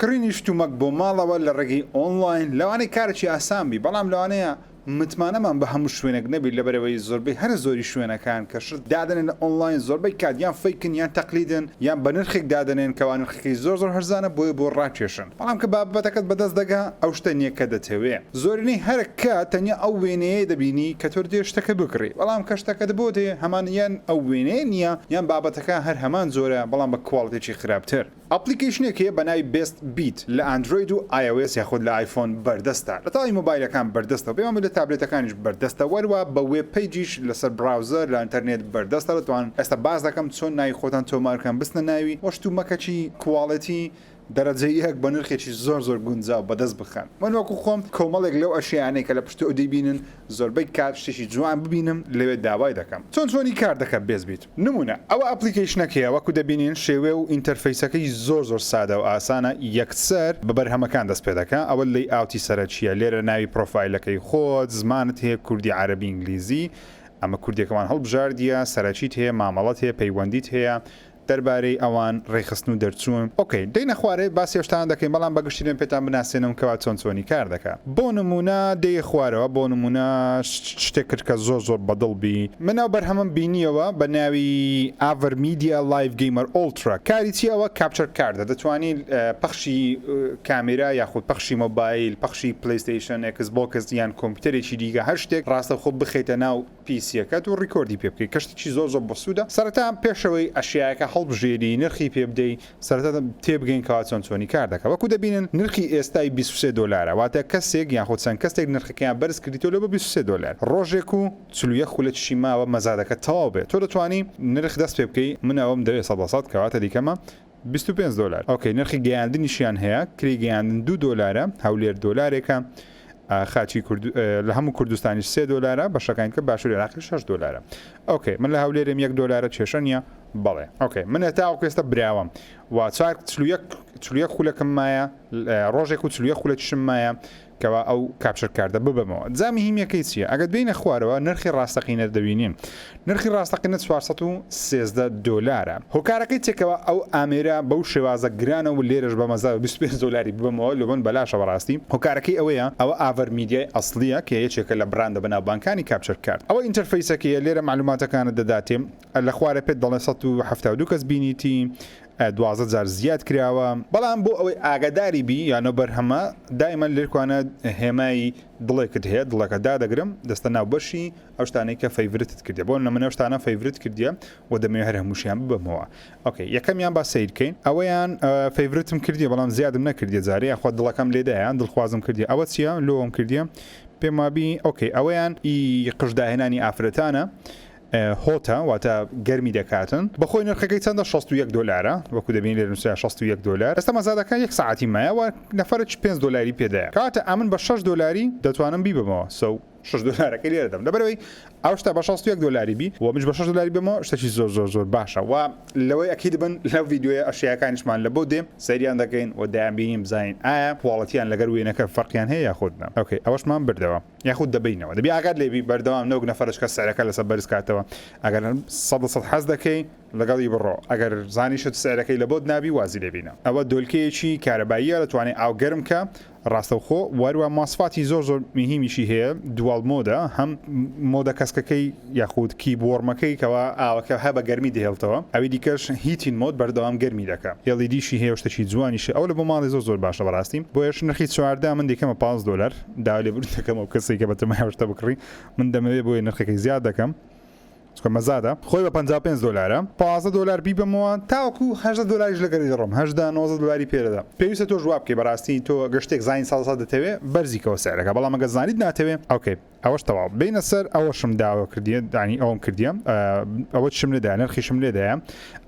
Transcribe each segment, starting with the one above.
کڕینی شتومەک بۆ ماڵەوە لە ڕێگەی ئۆنلاین لەوانەی کارێکی ئاسان بی بەڵام لەوانەیە متمانەمان بە هەموو شوێنێک نەبی لەبەرەوەی زۆربەی هەر زۆری شوێنەکان کە شت دادنێن لە ئۆنلاین زۆربەی کات یان فەیکن یان تەقلیدن یان بە نرخێک دادنێن کەوا نرخەکەی زۆر هەرزانە بۆ ڕاکێشن بەڵام کە بابەتەکەت بەدەست دەگا ئەو شتە نییە کە دەتەوێ زۆرینەی هەر کات تەنیا ئەو وێنەیە دەبینی کە تۆ دێ شتەکە بکڕی بەڵام کە شتەکە بۆ دێ هەمان یان ئەو وێنەیە نییە یان بابەتەکە هەر هەمان زۆرە بەڵام بە کواڵتێکی خراپتر ئەپلیکیشنێکی بە ناوی بێست بیت لە ئەندروید و iOS یاخود لە آیفۆن بەردەستە لە تاڵی مۆبایلەکان بەردەستە پێم لە تابلێتەکانیش بەردەستە وەروە بە وێب پیجیش لەسەر براوزەر لە ئینتەرنێت بەردەستە دەتوان ئێستا باز دەکەم چۆن ناوی خۆتان تۆمارکەم بستنە ناوی وەشتومەکەچی کواڵەتی دەرەجەی یەک بە نرخێکی زۆر گونجاو بەدەست بخەن من وەکو خۆم کۆمەڵێک لەو ئەشیانەی کە لە پشت ئەو دەیبینن زۆربەی کات شتێکی جوان ببینم لەوێ داوای دەکەم چۆنی کار دەکە بێز بیت نمونە ئەوە ئەپلیکیشنەکەیە وەکو دەبینین شێوێ و ئینتەرفەیسەکەی زۆر سادە و ئاسانە یەکسەر بەبەرهەمەکان دەست پێ دەکە ئەوە لی ئاوتی سەرچیە لێرە ناوی پرۆفایلەکەی خۆت زمانت هەیە کوردی عەرەبی ئینگلیزی ئەمە کوردیەکەمان هەڵبژاردیە سەرچیت هەیە مامەڵەت هەیە پەیوەندیت هەیە دەربارەی ئەوان ڕێخستن و دەرچوون ئۆکەی دەینە خوارێ باسی هێشتان دەکەین بەڵام بەگشتێن پێتان بناسێنم کەوا چۆنی کار دەکات بۆ نمونە دەی خوارەوە بۆ نمونە شتێک کرد کە زۆر بەدڵ بی منەوە بەرهەمم بینیەوە بە ناوی ئاڤەر میدیا لایڤ گەیمەر ئۆڵترا کاری چیەوە کاپچەر کاردە دەتوانین پەخشی کامێرا یاخود پەخشی مۆبایل پەخشی پلەیستیشن ئەکسبۆکس یان کۆمپیوتەرێکی دیگە هەر شتێک ڕاستە خۆ بخیتە ناو پیسیەکەت و ڕیکۆردی پێ بکەیت کەشتێکی زۆر بەسوودە سەرەتا پێشەوەی ئەشیاەکە هەڵبژێری نرخی پێ بدەی سەرەتا تێبگەین کەوا چۆنی کار دەکە وەکو دەبینن نرخی ئێستای 23 دلارە واتە کەسێک یاخود چەند کەسێک نرخەکەیان بەرز کردیتۆ لە بە 23 دلار ڕۆژێک و 41 خولەکیشی ماوە مەزادەکە تەواو بێت تۆ دەتوانی نرخ دەست پێ بکەی من ئەوم دەوێت 100 کەواتە دیکەمە 25 دلار ئۆکەی نرخی گەیاندنیشیان هەیە کری گەیاندن 2 دلارە هەولێر دلارێکە خاچی لە هەموو کوردستانیش 3 دلارە بەشەکان کە باشووری عراقی 6 دلارە ئۆکەی من لە هەولێرم 1 دلارە کێشە نییە بەڵێ ئۆکەی من هێتاوەکو ئێستا براوم و 41 خولەکەم مایە ڕۆژێک و 41 خولەکیشم مایە کەوا ئەو کاپچەر کاردە ببەمەوە جامی هیمەکەی چییە ئەگەر بینە خوارەوە نرخی ڕاستەقینە دەبینین نرخی ڕاستەقینە 413 دلارە هۆکارەکەی چێکەوە ئەو ئامێرە بەو شێوازە گرانە و لێرەش بە مەزا 25 دلاری ببەمەوە لەبن بەلاشە بەڕاستی هۆکارەکەی ئەوەیە ئەوە ئاڤەر میدیای ئەسڵیە کە یەکێکە لە براندە بەناوبانکانی کاپچەر کارد ئەوە ئینتەرفەیسەکەیە لێرە معلوماتەکانت دەداتێ لە خوارە پێت دەڵێ 172 کەس بینیتی 12 جار زیاد کراوە بەڵام بۆ ئەوەی ئاگاداری بی یانە بەرهەمە دایما لێرکوانە هێمای دڵێکت هەیە دڵەکە دادەگرم دەستە ناو بەشی ئەو شتانەی کە فەیڤرتت کردی بۆ نمونە شتانە فەیڤرت کردیە و دەمەوێت هەر هەمووشیان ببەمەوە ئۆکەی یەکەمیان با سیرکەین ئەوەیان فەیڤرتم کردی بەڵام زیادم نەکردی جارێ خۆ دڵەکەم لێدایان دڵخوازم کردی ئەوە چییە لۆم کردیە پێم وابی ئۆکەی ئەوەیان قژداهێنانی ئافرەتانە هۆتە واتە گەرمی دەکاتن بەخۆی نرخەکەی چەندە 61 دلارە وەکو دەبین لێ نووسیا 61 دلار ئێستا مەزادەکە 1 ساعتی مایەوە نەفرە 5 دلاری پێدایە کاتە ئەمن بە 6 دلاری دەتوانم بیبمەوە 6 دلارەکە لێرە دەم لەبەرەوەی ئەو شتا بە 61 دلاری بی و منش بە 6 دلاری بمەوە شتێکی زۆر باشە و لەوەی ئەکید بن لەو ڤیددیوە ئەشیاکانیشمان لە بۆ دێم سەریان دەکەین و دایان بینیم بزانین ئایا کوڵەتیان لەگەر وێنەکە فەرقیان هەیە یاخودنا ئۆکەی ئەوەشمان بردەوە یاخود دەبینەوە دەبی ئاگات لێبی بەردەوام نەوەک نەفرشکە سەرەکە لەسەر بەرز کاتەوە ئەگەر 100 حەز دەکەی لەگەڵی بڕۆ ئەگەر زانیشت سەرەکەی لە بۆت نابی وازی لێبینە ئەوە دۆلکەیەکی کارەباییە دەتوانێت ئاوگەرم کە ڕاستەوخۆ وەروە ماسفاتی زۆر میهمیشی هەیە دوال مۆدە هەم مۆدە کەسکەکەی یاخود کیبۆرمەکەی کەەوە ئاوەکە هە بە گەرمی دەهێڵتەوە ئەوی دیکەش هیتین مۆد بەردەوام گەرمی دەکە هێڵیدیشی هەیە شتێکی جوانیش ئەو لە بۆ ماڵی زۆر باشە بەڕاستی بۆیش نرخی 14 من دیکەمە 5 دلار داوا لێ بردەکەمەوە کەسی کە بەتەمە هێشتا بکڕی من دەمەوێت بۆی نرخەکەی زیاد دەکەم مەزادە خۆی بە 55 دلارە 15 دلار بیبمەوە تاوەکو 8 دلاریش لەگەری دەڕم 90 دلاری پێدەدا پێویستە تۆ جواب بکەی بەڕاستی تۆ گەشتێک زین ساڵ دەتەوێت بەرزیکەوە سەرەکە بەڵام ئەگەر زانیت ناتەوێت ئۆکەی ئەوەش تەواو بینە سەر ئەوەشم داوا کردیە دانی ئەوم کردیە ئەوە شم لێدایە نرخیشم لێدایە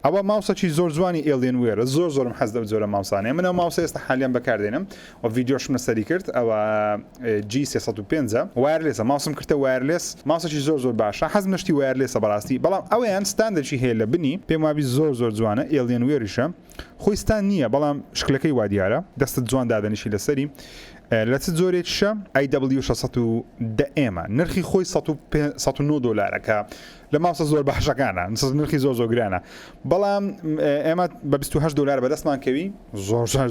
ئەوە ماوسەکی زۆر جوانی ئێلین وێرە زۆرم حەز دە جۆرە ماوسانەیە منە ماوسە ئێستا حالیان بەکاردێنم و ڤیددیۆشم لەسەری کرد ئەوە G350 وایرلێسە ماوسم کردە وایرلێس ماوسەکی زۆر باشە حەزم نشتی وایرلێسە بەڕاستی بەڵام ئەویان ستاندەرکی هەیە لە بنی پێم وابی زۆر جوانە ئێلین وێریشە خۆیستان نییە بەڵام شکلەکەی وا دیارە دەستت جوان دادەنیشی لەسەری لە چ زۆرێکشە AW 610 نرخی خۆی $109 کە لە ماوسە زۆر باشەکانە نرخی زۆر گرانە بەڵام ئێمە بە $28 بەدەستمان کەوی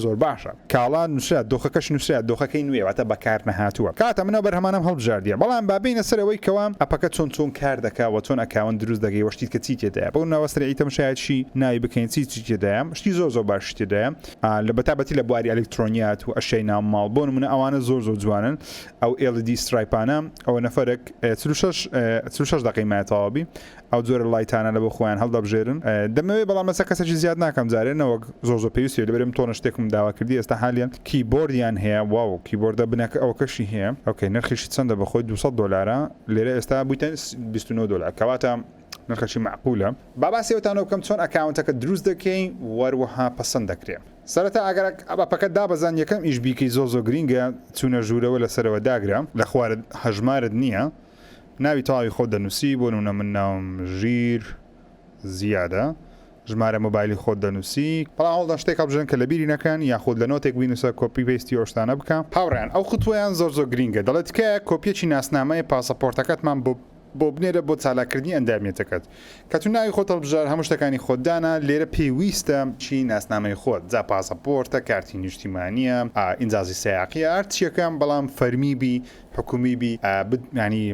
زۆر باشە کاڵان نووسرات دۆخەکەش نووسرات دۆخەکەی نوێواتە بەکار نەهاتووە کاتە منە بەرهەمانم هەڵبژاردیە بەڵام بابینە سەرەوەی کەوام ئەپەکە چۆن کار دەکاوە چۆن ئەکاون دروست دەگەی وەشتیت کە چی تێدایە بەو ناوەسەرەی تەماشایەتشی ناوی بکەین چی تێدایە شتی زۆر باش تێدایە لە بەتابەتی لە بواری ئەلکترۆنیات و ئەشەی ناوماڵ بۆ نمونە ئەوانە زۆر جوانن ئەو LED سترایپانە ئەوە نەفەرێک 36 دقی مایەتەواوی ئەو جۆرە لایتانە لە بۆ خۆیان هەڵدەبژێرن دەمەوێت بەڵام مەسە کەسێکی زیاد ناکەم جارێنەوە زۆر پێویستی لەبەرم تۆنە شتێکم داوا کردی ئێستا حالیان کیبۆردیان هەیە واو کیبۆردە بنەکە ئەو کەشی هەیە ئەوکەی نرخیشی چەندە بەخۆی $200 لێرە ئێستا بوویتە $29 کەواتە نرخەشی معقولە باباسیەوەتانەوە بکەم چۆن ئەکاونتەکە دروست دەکەین وەروەها پەسەند دەکرێت سەرەتا ئەگەر ئەپەکەت دابەزان یەکەم ئیش بیکەی زۆر گرینگە چوونە ژوورەوە لەسەرەوە داگرا لە خوارد هەژمارت نییە ناوی تەواوی خۆت دەنووسی بۆ نمونە من ناوم ژیر زیادە ژمارە مۆبایلی خۆت دەنووسی بەڵام هەڵدان شتێک هەڵبژێن کە لە بیری نەکەن یاخۆت لە نۆتێک بینوسە کۆپی پێستی ئەوشتانە بکە هاوڕیان ئەو خوتویان زۆر گرینگە دەڵێت کە کۆپیەکی ناسنامەیە پاسەپۆرتەکەتمان بۆ بنێرە بۆ چالاکردنی ئەندامێتەکەت کە تو ناوی خۆت هەڵبژار هەموو شتەکانی خۆتدانە لێرە پێویستە چی ناسنامەی خۆت جا پاسەپۆرتە کارتی نیشتیمانیە ئینجازی سایاقیە ئارچیەکەم بەڵام فەرمیبی حکومیبی ینی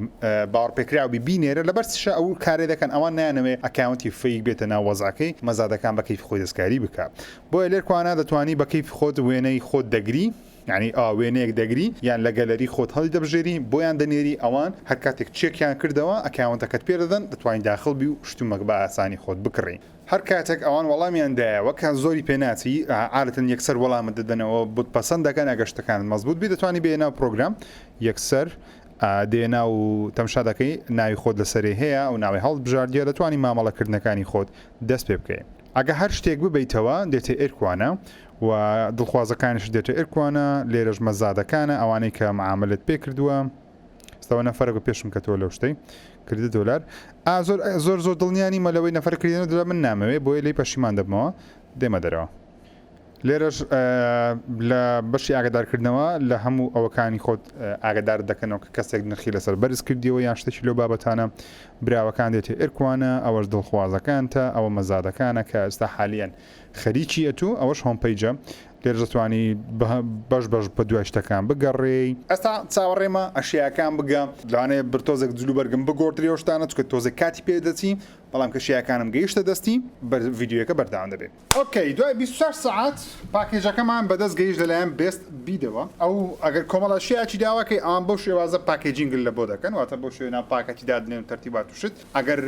باوەڕپێکراوی بینێرە لەبەر چشە ئەو کارێ دەکەن ئەوان نانەوێ ئەکاونتی فەیک بێتە ناو وەزعەکەی مەزادەکان بە کەیف خۆی دەستکاری بکە بۆیە لێرکوانە دەتوانی بە کەیف خۆت وێنەی خۆت دەگری ینی وێنەیەک دەگری یان لە گەلەری خۆت هەڵی دەبژێری بۆیان دەنێری ئەوان هەر کاتێک چێکیان کردەوە ئەکاونتەکەت پێ دەدەن دەتوانین داخڵ بی و شتومەک بە ئاسانی خۆت بکڕی هەر کاتێک ئەوان وەڵامیان دایەوە کە زۆری پێناچی عادەتەن یەکسەر وەڵامت دەدەنەوە بۆت پەسەند دەکەن ئەگەشتەکان مەزبوط بی دەتوانی بێناو پرۆگرام یەکسەر دێنا و تەمشا دەکەی ناوی خۆت لەسەری هەیە و ناوی هەڵبژاردیە دەتوانی مامەڵەکردنەکانی خۆت دەست پێ بکەین ئەگە هەر شتێک ببیتەوە دێتە ئێرکوانە و دڵخوازەکانش دێتە ئێرکوانە لێرەش مەزادەکانە ئەوانەی کە معاملت پێ کردووە ستەوە نەفەرەک و پێشم کە تۆ لەو شتەی $30 زۆر دڵنیانی مەلەوەی نەفەرکردن لە من نامەوێت بۆی لی پەشیمان دەبمەوە دێمە دەرەوە لێرەش لە بەشی ئاگدارکردنەوە لە هەموو ئەوەکانی خۆت ئاگدار دەکەنەوە کە کەسێک نرخی لەسەر بەرز کردیەوە یان شتێکی لەو بابەتانە براوەکان دێتێ ئێرکوانە ئەوەش دڵخوازەکانتە ئەوە مەزادەکانە کە ئێستا حالیان خەریکی ئەتو ئەوەش هۆمپەیجە لێر دەتوانی بەش بە دوای شتەکان بگەڕێ ئەستا چاوەڕێمە ئەشیاکان بگە لەوانەیە برتۆزێک جلو بەرگم بگۆڕدرێ شتانە چکە تۆزێک کاتی پێ دەچی بەڵام کە شیاکانم گەیشتە دەستی ڤیددیوەکە بەرداوام دەبێت ئۆکەی دوای 24 ساعت پاکێجەکەمان بەدەست گەیشت لەلایەن بێست بیدەوە ئەو ئەگەر کۆمەڵە شیاکی داواکەی ئەوان بەو شێوازە پاکێجینگ لە بۆ دەکەن واتە بۆ شوێنە پاکەتی دادنێن و تەرتیبات وشت ئەگەر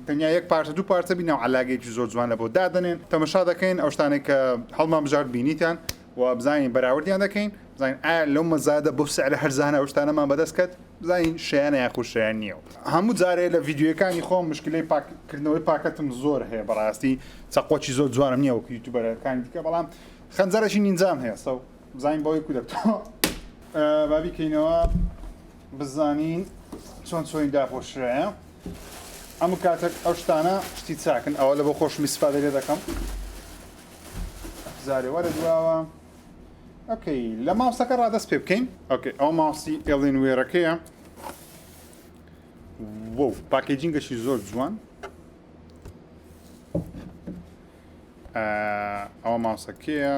تەنیا یەک پارچە دوو پارچە بینە و علاگەیەکی زۆر جوان لە بۆ دادنێن تەمەشا دەکەین ئەو شتانێک کە هەڵمان بژارد بینیتان و بزانین بەراوردیان دەکەین بزانین ئایا لەو مەزادە بۆ سعر هەرزانە ئەو شتانەمان بەدەست کەت بزانین شیانە یاخود شیان نییە هەموو جارێ لە ڤیددیوەکانی خۆم مشکلەی پاکردنەوەی پاکەتم زۆر هەیە بەڕاستی چەقۆکی زۆر جوانم نییە وەکو یوتیوبەرەکانی دیکە بەڵام خەنجەرەشی نینجام هەیە سەو بزانین بۆی کودەکتەوە بابیکەینەوە بزانین چۆن چۆنی داپۆشرایە ئەم کاتێک ئەو شتانە شتی چاکن ئەوە لە بۆ خۆشمی سپادە لێ دەکەم زارێ وەرە دواوە ئۆکەی لە ماوسەکە ڕادەست پێ بکەین ئۆکەی ئەو ماوسی ئێڵینوێرەکەیە وەو پاکێجینگەشی زۆر جوان ئەوە ماوسەکەیە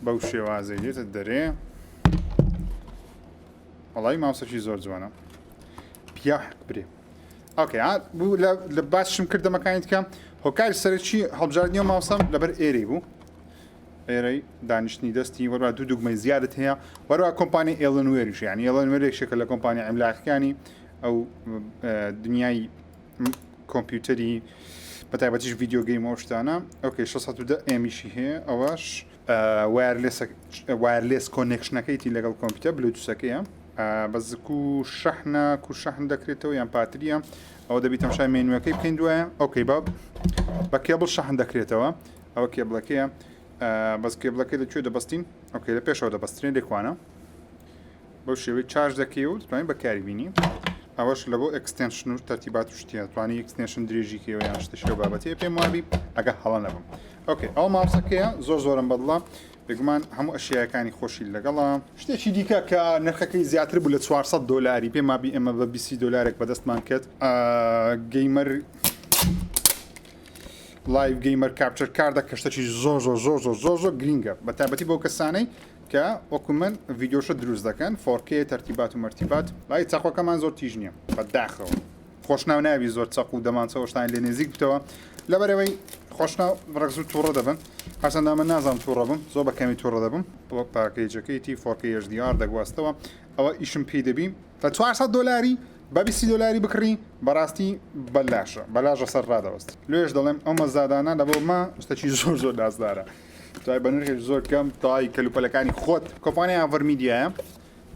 بەو شێوازەی دێتە دەرێ وەڵی ماوسەکی زۆر جوانە پیاحک برێ ئۆکەی بوو لە باششم کردەمەکانیت کە هۆکاری سەرچی هەڵبژاردنی و ماوسەم لەبەر ئێرەی بوو ئێرەی دانیشتنی دەستی وەرا دوو دوگمەی زیادت هەیە وەروە کۆمپانی ئێڵنوێریش یانی ئێڵنوێرێکشێکە لە کۆمپانی ئەملاکەکانی ئەو دنیای کۆمپیوتەری بەتایبەتیش ڤیددیۆ گەیمەوە شتانە ئۆکەی 610 ئێمیشی هەیە ئەوەش وایرلێس کۆنێکشنەکەیتی لەگەڵ کۆمپیوتەر بلوتوسەکەیە بەزکو شەحن دەکرێتەوە یان پاتریە ئەوە دەبی تەماشای مێنوەکەی بکەین دوایە ئۆکەی بە کێبڵ شەحن دەکرێتەوە ئەوە کێبڵەکەیە بەس کێبڵەکەی لەکوێ دەبەستین ئۆکەی لە پێشەوە دەبەسترێن لێکوانە بەو شێوەی چارج دەکەی و دەتوانین بەکاری بینی ئەوەش لە بۆ ئەکستێنشن و تەرتیبات و شتیە توانی ئەکستێنشن درێژیکەوە یان شتێکی و بابەتەیە پێم وابی ئەگە هەڵە نەبم. ئۆکێ ئەو ماوسەکەیە زۆرم بەدڵە بێگومان هەموو ئەشیەکانی خۆشی لەگەڵا شتێکی دیکە کە نرخەکەی زیاتر بوو لە 400 دلاری پێم وابی ئێمە بە 20 دلارێک بەدەستمان کرد گەیمەر لایڤ گەیمەر کاپچەر کاردە کە شتێکی زۆر گرینگە بە تایبەتی بۆ کەسانەی کە وەکو من ڤیدیۆشە دروست دەکەن 4K تەرتیبات و مەرتیبات لای چاقۆکەمان زۆر تیژ نییە بەداخەوە خۆشناو ناوی زۆر چاق و دەمانچەوە شتان لێ نێزیک بتەوە لەبەرەوەی خۆشناو ڕێکز و تووڕە دەبن هەرچەندە من نازانم تووڕە بم زۆر بەکەمی تووڕە دەبم بۆ پاکەیجەکەیتی 4K HDR دەگواستەوە ئەوە ئیشم پێی دەبیم لە 400 دلاری بە 20 دلاری بکڕی بەڕاستی بەلاشە سەر ڕادەوەست لێش دەڵێم ئەو مەزادانە لە بۆ ما شتێکی زۆر دازدارە توای بە نرخێک زۆر کەم تای کەلوپەلەکانی خۆت کۆمپانیای ئاڤەرمیدیایە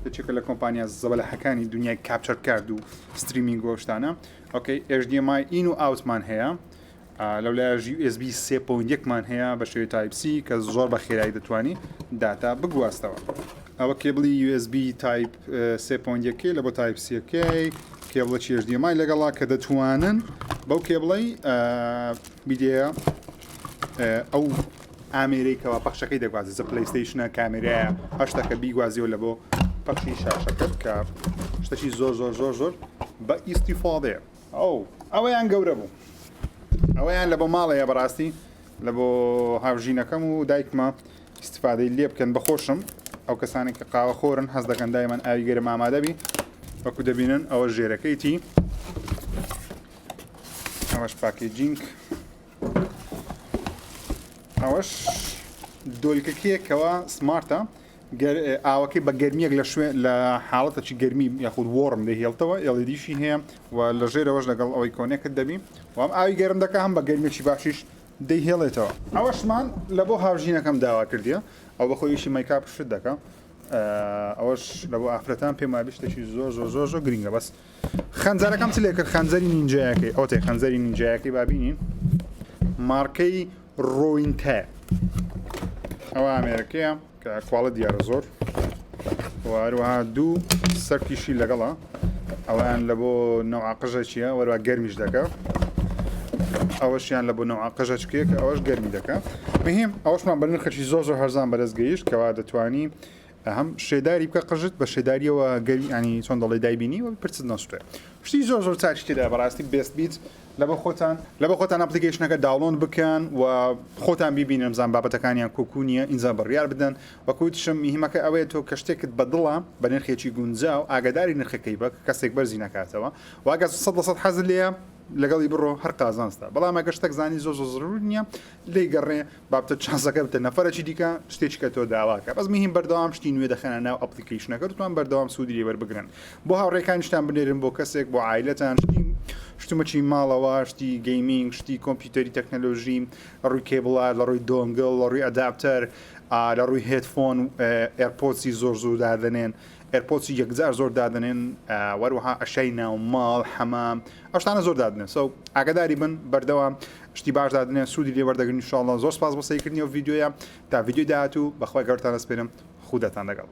بچێکە لە کۆمپانیا زەبەلەحەکانی دنیای کاپچەر کرد و ستریمینگ و شتانە ئۆکەی HDMI ئین و ئاوتمان هەیە لەولایەژ USB 3.1مان هەیە بە شێوەی تایپ C کە زۆر بە خێرایی دەتوانی داتا بگواستەوە ئەوە کێبڵی USB تایپ 3.1 لە بۆ تایپ C کێبڵی HDMI لەگەڵا کە دەتوانن بەو کێبڵی بیدێە ئەو ئامێرەیەکەوە پەخشەکەی دەگوازی زە پلەیستیشنە کامێرایە هەشتەکە بیگوازیەوە لە بۆ پەخشی شاشەکە کە شتێکی زۆر بە ئیستیفادەیە ئەوەیان گەورە بوو ئەوەیان لە بۆ ماڵەیە بەڕاستی لە بۆ هاوژینەکەم و دایکمە ئیستیفادەی لێ بکەن بەخۆشم ئەو کەسانی کە قاوە خۆرن هەست دەکەن دایمان ئاوی گەرم ئامادەبی وەکو دەبینن ئەوە ژێرەکەیتی ئەوەش پاکیجینگ ئەوەش دۆلکەکەیەکەوە سمارتە ئاوەکەی بە گەرمیەک لە حاڵەتەکی گەرمی یاخود وەڕم دەهێڵتەوە ئێڵیدیشی هەیە و لە ژێرەوەش لەگەڵ ئەوەی کۆنێکت دەبی وام ئاوی گەرم دەکە هەم بە گەرمێکی باشیش دەیهێڵێتەوە ئەوەشمان لە بۆ هاوژینەکەم داوا کردیە ئەو بەخۆیشی مەیکاپ شت دەکە ئەوەش لە بۆ ئافرەتان پێم وابی شتێکی زۆر گرینگە بەس خەنجەرەکەم چ لێ کرد خەنجەری نینجایەکەی ئەو تێ خەنجەری نینجایەکەی بابینین مارکەی ڕۆینتە ئەوە ئامێرەکەیە کە کواڵە دیارە زۆر هەروەها دوو سەرکیشی لەگەڵە ئەویان لە بۆ نەوعقژە چییە وەروە گەرمیش دەکە ئەوەشیان لە بۆ نەوعقژەچکەیە کە ئەوەش گەرمی دەکە مهم ئەوەشمان بە نرخەکی زۆر هەرزان بەدەست گەیشت کەوا دەتوانی هەم شێداری بکە قژت بە شێداریەوە گەری ینی چۆن دەڵێ دایبینی و پرست نەسوێ شتی زۆر چاکی تێدا بەڕاستی بێست بیت لە بە خۆتان ئەپلیکیشنەکە داوڵۆن بکەن و خۆتان بیبینن زان بابەتەکانیان کۆکوونیە ئینجا بڕیار بدەن وەکوتشم میهمەکە ئەوەیە تۆ کە شتێکت بەدڵە بە نرخێکی گونجا و ئاگداری نرخەکەی بە کەسێک بەرزی نکاتەوە واگە 100% حەزر لێە لەگەڵی بڕۆ هەر قازانستا بەڵام ئەگە شتێک زانی زۆر زۆر نییە لی گەڕێ بابتە چانسەکە بتە نەفرەکی دیکە شتێکی کە تۆ داواکە بەس میهیم بەردەوام شتی نوێ دەخەنە ناو ئەپلیکیشنەکە توان بەردەوام سوودی لێ وەربگرن بۆ هاوڕێکانی شتان بنێرن بۆ کەسێک بۆ عایلەتان شتومەچی ماڵەوە شتی گەیمینگ شتی کۆمپیوتەری تەکنەلۆژی ڕووی کێبڵات لە ڕووی دۆنگڵ لە ڕووی ئەداپتەر لە ڕووی هێدفۆن ئێرپۆسی زۆر دادنێن ئەرپۆسی یەکجار زۆر دادنێن وەروەها ئەشەی ناو ماڵ حەمام ئەو شتانە زۆر دادنێن سو ئاگداری بن بەردەوام شتی باش دادنێن سوودی لێ وەردەگرن انشاءالله زۆر سپاس بۆ سەیرکردنی ئەو ڤیدیۆیە تا ڤیدیۆی داهاتوو بەخوای گەورتان ئەسپێرم خودتان لەگەڵ